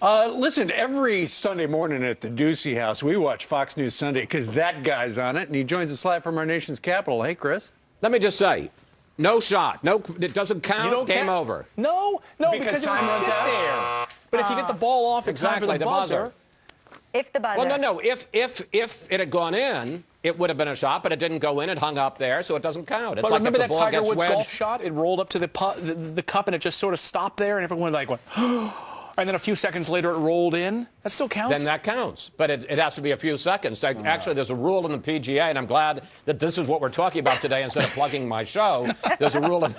Listen, every Sunday morning at the Ducey House, we watch Fox News Sunday because that guy's on it, and he joins us live from our nation's capital. Hey, Chris. Let me just say, no shot. No, it doesn't count. Game over. No, because it was sit there. But if you get the ball off, it's time for the buzzer. If the buzzer. Well, no. If it had gone in, it would have been a shot, but it didn't go in. It hung up there, so it doesn't count. It's but like remember if the that ball Tiger gets Woods wedged. golf shot? It rolled up to the cup, and it just sort of stopped there, and everyone went, and then a few seconds later it rolled in. That still counts? Then that counts, but it has to be a few seconds. Actually, there's a rule in the PGA, and I'm glad that this is what we're talking about today instead of plugging my show. There's a rule in,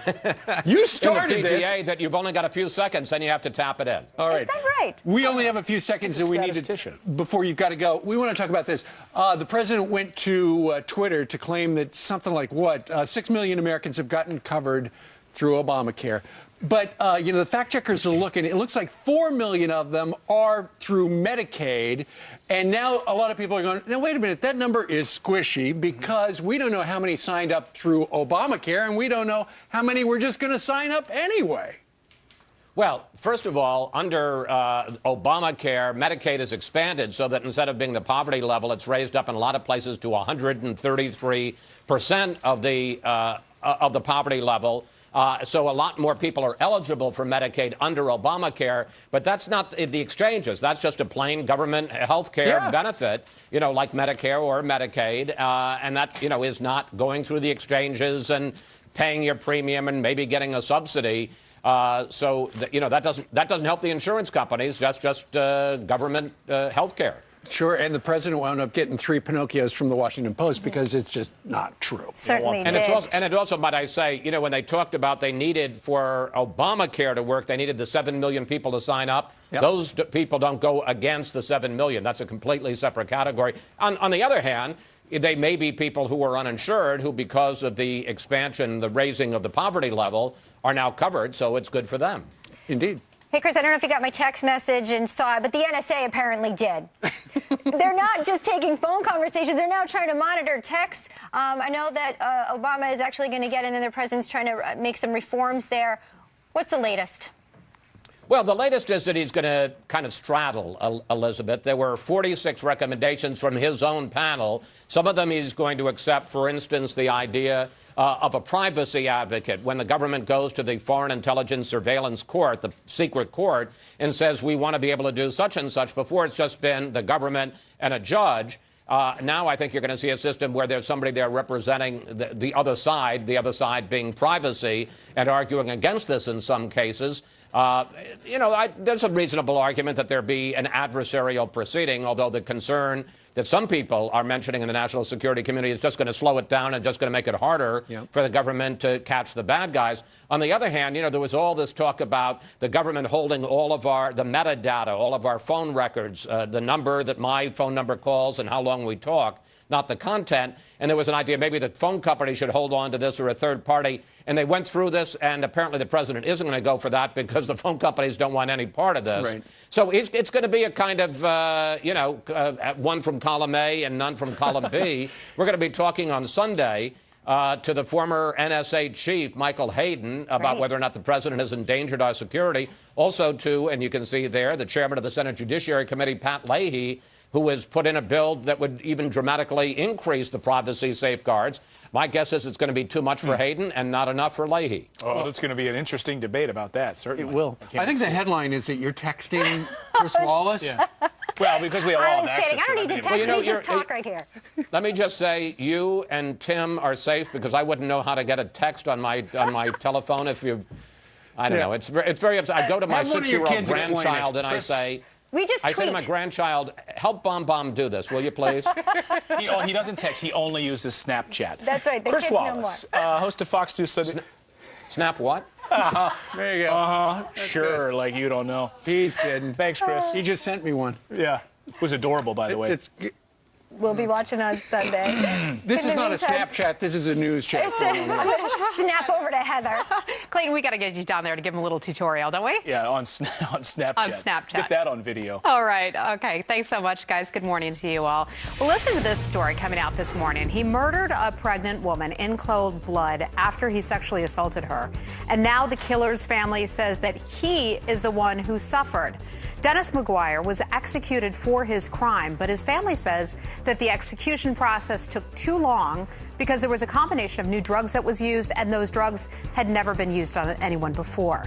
you started in the PGA this. that you've only got a few seconds, then you have to tap it in. All right. Is that right? We only have a few seconds that we need to, before you've got to go. We want to talk about this. The president went to Twitter to claim that something like, 6 million Americans have gotten covered through Obamacare. But, the fact checkers are looking. It looks like 4 million of them are through Medicaid. And now a lot of people are going, now, wait a minute, that number is squishy because we don't know how many signed up through Obamacare, and we don't know how many we're just going to sign up anyway. Well, first of all, under Obamacare, Medicaid is expanded so that instead of being the poverty level, it's raised up in a lot of places to 133% of the poverty level. So a lot more people are eligible for Medicaid under Obamacare, but that's not the exchanges. That's just a plain government health care benefit, like Medicare or Medicaid, and that, is not going through the exchanges and paying your premium and maybe getting a subsidy. That doesn't help the insurance companies. That's just government health care. Sure, and the president wound up getting 3 Pinocchios from the Washington Post because it's just not true. Certainly and did. It also, might I say, when they talked about they needed for Obamacare to work, they needed the 7 million people to sign up. Yep. Those people don't go against the 7 million. That's a completely separate category. On the other hand, they may be people who are uninsured who, because of the expansion, the raising of the poverty level, are now covered, so it's good for them. Indeed. Hey, Chris, I don't know if you got my text message and saw it, but the NSA apparently did. They're not just taking phone conversations. They're now trying to monitor texts. I know that Obama is actually going to get in, and the president's trying to make some reforms there. What's the latest? Well, the latest is that he's going to kind of straddle Elizabeth. There were 46 recommendations from his own panel. Some of them he's going to accept, for instance, the idea of a privacy advocate when the government goes to the Foreign Intelligence Surveillance Court, the secret court, and says we want to be able to do such and such. Before, it's just been the government and a judge. Now I think you're going to see a system where there's somebody there representing the other side being privacy and arguing against this in some cases. There's a reasonable argument that there be an adversarial proceeding, although the concern that some people are mentioning in the national security community is just going to slow it down and just going to make it harder for the government to catch the bad guys. On the other hand, there was all this talk about the government holding all of the metadata, all of our phone records, the number that my phone number calls and how long we talk, not the content. And there was an idea maybe the phone company should hold on to this or a third party. And they went through this, and apparently the president isn't going to go for that because the phone companies don't want any part of this. Right. So it's going to be a kind of, one from column A and none from column B. We're going to be talking on Sunday to the former NSA chief, Michael Hayden, about whether or not the president has endangered our security. Also to, and you can see there, the chairman of the Senate Judiciary Committee, Pat Leahy, who has put in a bill that would even dramatically increase the privacy safeguards. My guess is it's going to be too much for Hayden and not enough for Leahy. Oh, it's going to be an interesting debate about that, certainly. It will. I think the headline is that you're texting Chris Wallace. Yeah. Well, because we all have access to it. I don't need to text me, just talk right here. Let me just say, you and Tim are safe because I wouldn't know how to get a text on my telephone if you... I don't know. It's very upsetting. I go to my 6-year-old grandchild and I say... I say to my grandchild, help Bomb do this, will you please? He doesn't text. He only uses Snapchat. That's right. Chris Wallace, host of Fox News Sunday. Snap what? There you go. Sure, good. Like you don't know. He's kidding. Thanks, Chris. He just sent me one. Yeah. It was adorable, by the way. We'll be watching on Sunday. This is not a Snapchat. This is a news chat. Snap over to Heather. Clayton, we got to get you down there to give him a little tutorial, don't we? Yeah, on Snapchat. On Snapchat. Get that on video. All right. Okay. Thanks so much, guys. Good morning to you all. Well, listen to this story coming out this morning. He murdered a pregnant woman in cold blood after he sexually assaulted her. And now the killer's family says that he is the one who suffered. Dennis McGuire was executed for his crime, but his family says that the execution process took too long because there was a combination of new drugs that was used, and those drugs had never been used on anyone before.